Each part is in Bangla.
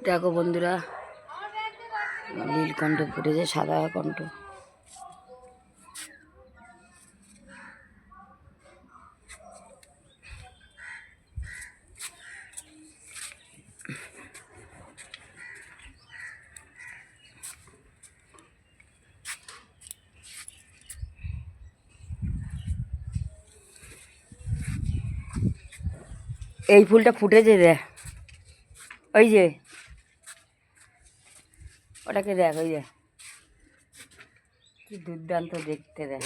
দেখো বন্ধুরা, নীলকণ্ঠ ফুটেছে, সাদা কণ্ঠ। এই ফুলটা ফুটেছে দেখ, ওই যে ওটাকে দেখ, ওই যে কি দুর্দান্ত দেখতে দেখ।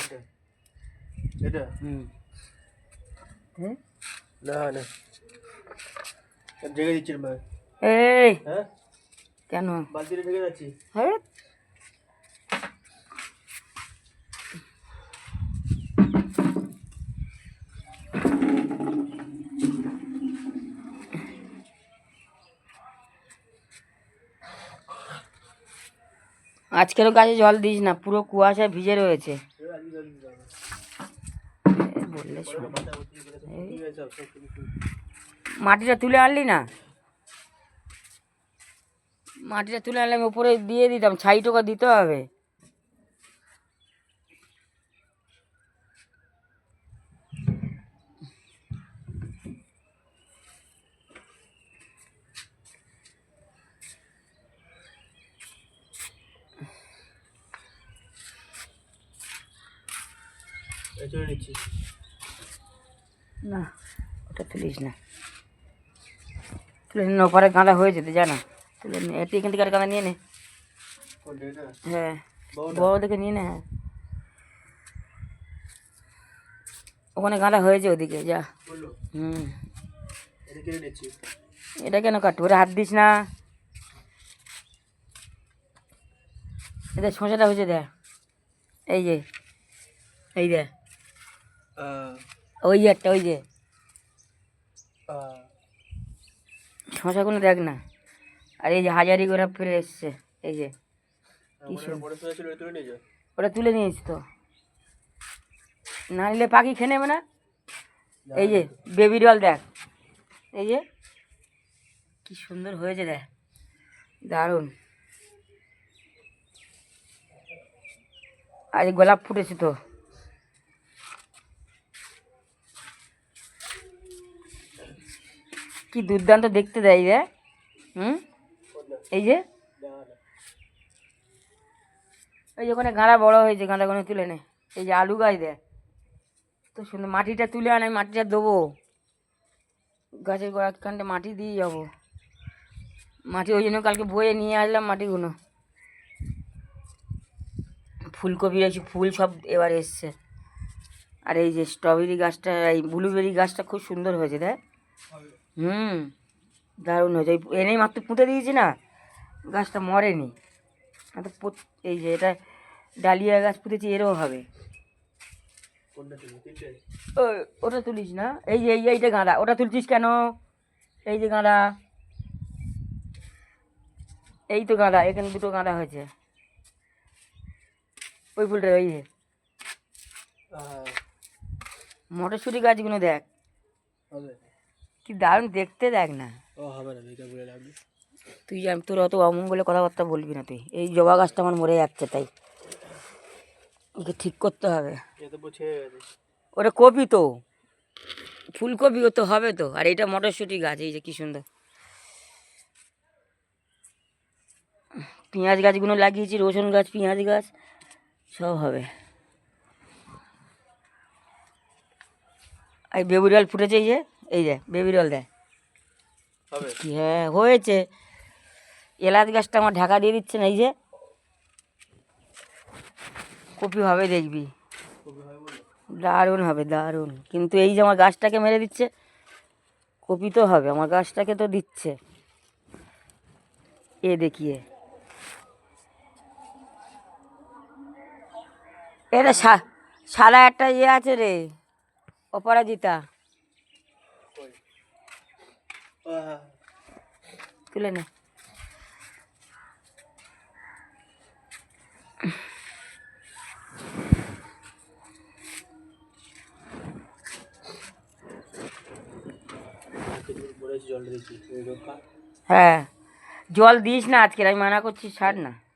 এটা না না জেগে দিচ্ছি ভাই। এই হ্যাঁ কেন বালতিতে ঢেকে যাচ্ছি। হ্যাঁ আজকেরও গাছে জল দিস না, পুরো কুয়াশায় ভিজে রয়েছে। বললে শোনো, মাটিটা তুলে আনলি না? মাটিটা তুলে আনলে আমি উপরে দিয়ে দিতাম, ছাই টোকা দিতে হবে। না ওটা তুলিস না, তুলে নিন। ওপারে গাঁদা হয়েছে তো জানা, তুলে নে। একটু এখান থেকে আর গাঁদা নিয়ে নে। হ্যাঁ বড় দেখে নিয়ে নে। হ্যাঁ ওখানে গাঁদা হয়েছে ওদিকে, যা। এটা কেন কাটবো? ওরে হাত দিস না। এটা শসাটা হয়েছে দেখ, এই যে, এই যে ওই যে একটা, ওই যে শসাগুলো দেখ না। আর এই যে হাজারি গোড়া ফিরে এসছে, এই যে কি সুন্দর। ওটা তুলে নিয়েছি তো, না নিলে পাখি খেয়ে নেবে না। এই যে বেবি ডল দেখ, এই যে কি সুন্দর হয়েছে দেখ, দারুণ। আর গোলাপ ফুটেছে তো, কি দুর্দান্ত দেখতে দেয় রে। এই যে ওই যে ওখানে গাঁদা বড় হয়েছে, গাঁদাগুলো তুলে নে। এই যে আলু গাছ দেখ, তো সুন্দর। মাটিটা তুলে আনে, মাটিটা দেবো গাছের গোড়া কাণ্ডে, মাটি দিয়ে যাবো। মাটি ওই জন্য কালকে বয়ে নিয়ে আসলাম মাটিগুলো। ফুলকপি আছে, ফুল সব এবার এসছে। আর এই যে স্ট্রবেরি গাছটা, এই ব্লুবেরি গাছটা খুব সুন্দর হয়েছে দেখ। দারুণ হয়েছে। এনেই মাত্র পুঁতে দিয়েছি না, গাছটা মরেনি। এই যে এটা ডালিয়া গাছ পুঁতেছি, এরও হবে। ওটা তুলিস না, এই যে এইটা গাঁদা, ওটা তুলছিস কেন? এই যে গাঁদা, এই তো গাঁদা, এখানে দুটো গাঁদা হয়েছে। ওই ফুলটা, ওই যে মটরশুঁটি গাছগুলো দেখ, কি দারুণ দেখতে দেখ না। তুই জান, তোর অত অমঙ্গলে কথাবার্তা বলবি না তুই। এই জবা গাছটা আমার মরে যাচ্ছে, তাই ওকে ঠিক করতে হবে। ওটা কপি তো, ফুলকপি ও তো হবে তো। আর এটা মটরশুঁটি গাছ, এই যে কি সুন্দর। পেঁয়াজ গাছগুলো লাগিয়েছি, রসুন গাছ, পেঁয়াজ গাছ সব হবে। এই বেবি ডল ফুটেছে, এই যে বেবি ডল দেখ। হ্যাঁ হয়েছে। এলাচ গাছটা আমার ঢাকা দিয়ে দিচ্ছে না, এই যে কপি হবে দেখবি, দারুণ হবে, দারুণ। কিন্তু এই যে আমার গাছটাকে মেরে দিচ্ছে, কপি তো হবে, আমার গাছটাকে তো দিচ্ছে। এ দেখিয়ে এটা সাদা একটা ইয়ে আছে রে, অপরাজিতা, তুলে নে। হ্যাঁ জল দিস না আজকে, আমি মানা করছি, ছাড় না।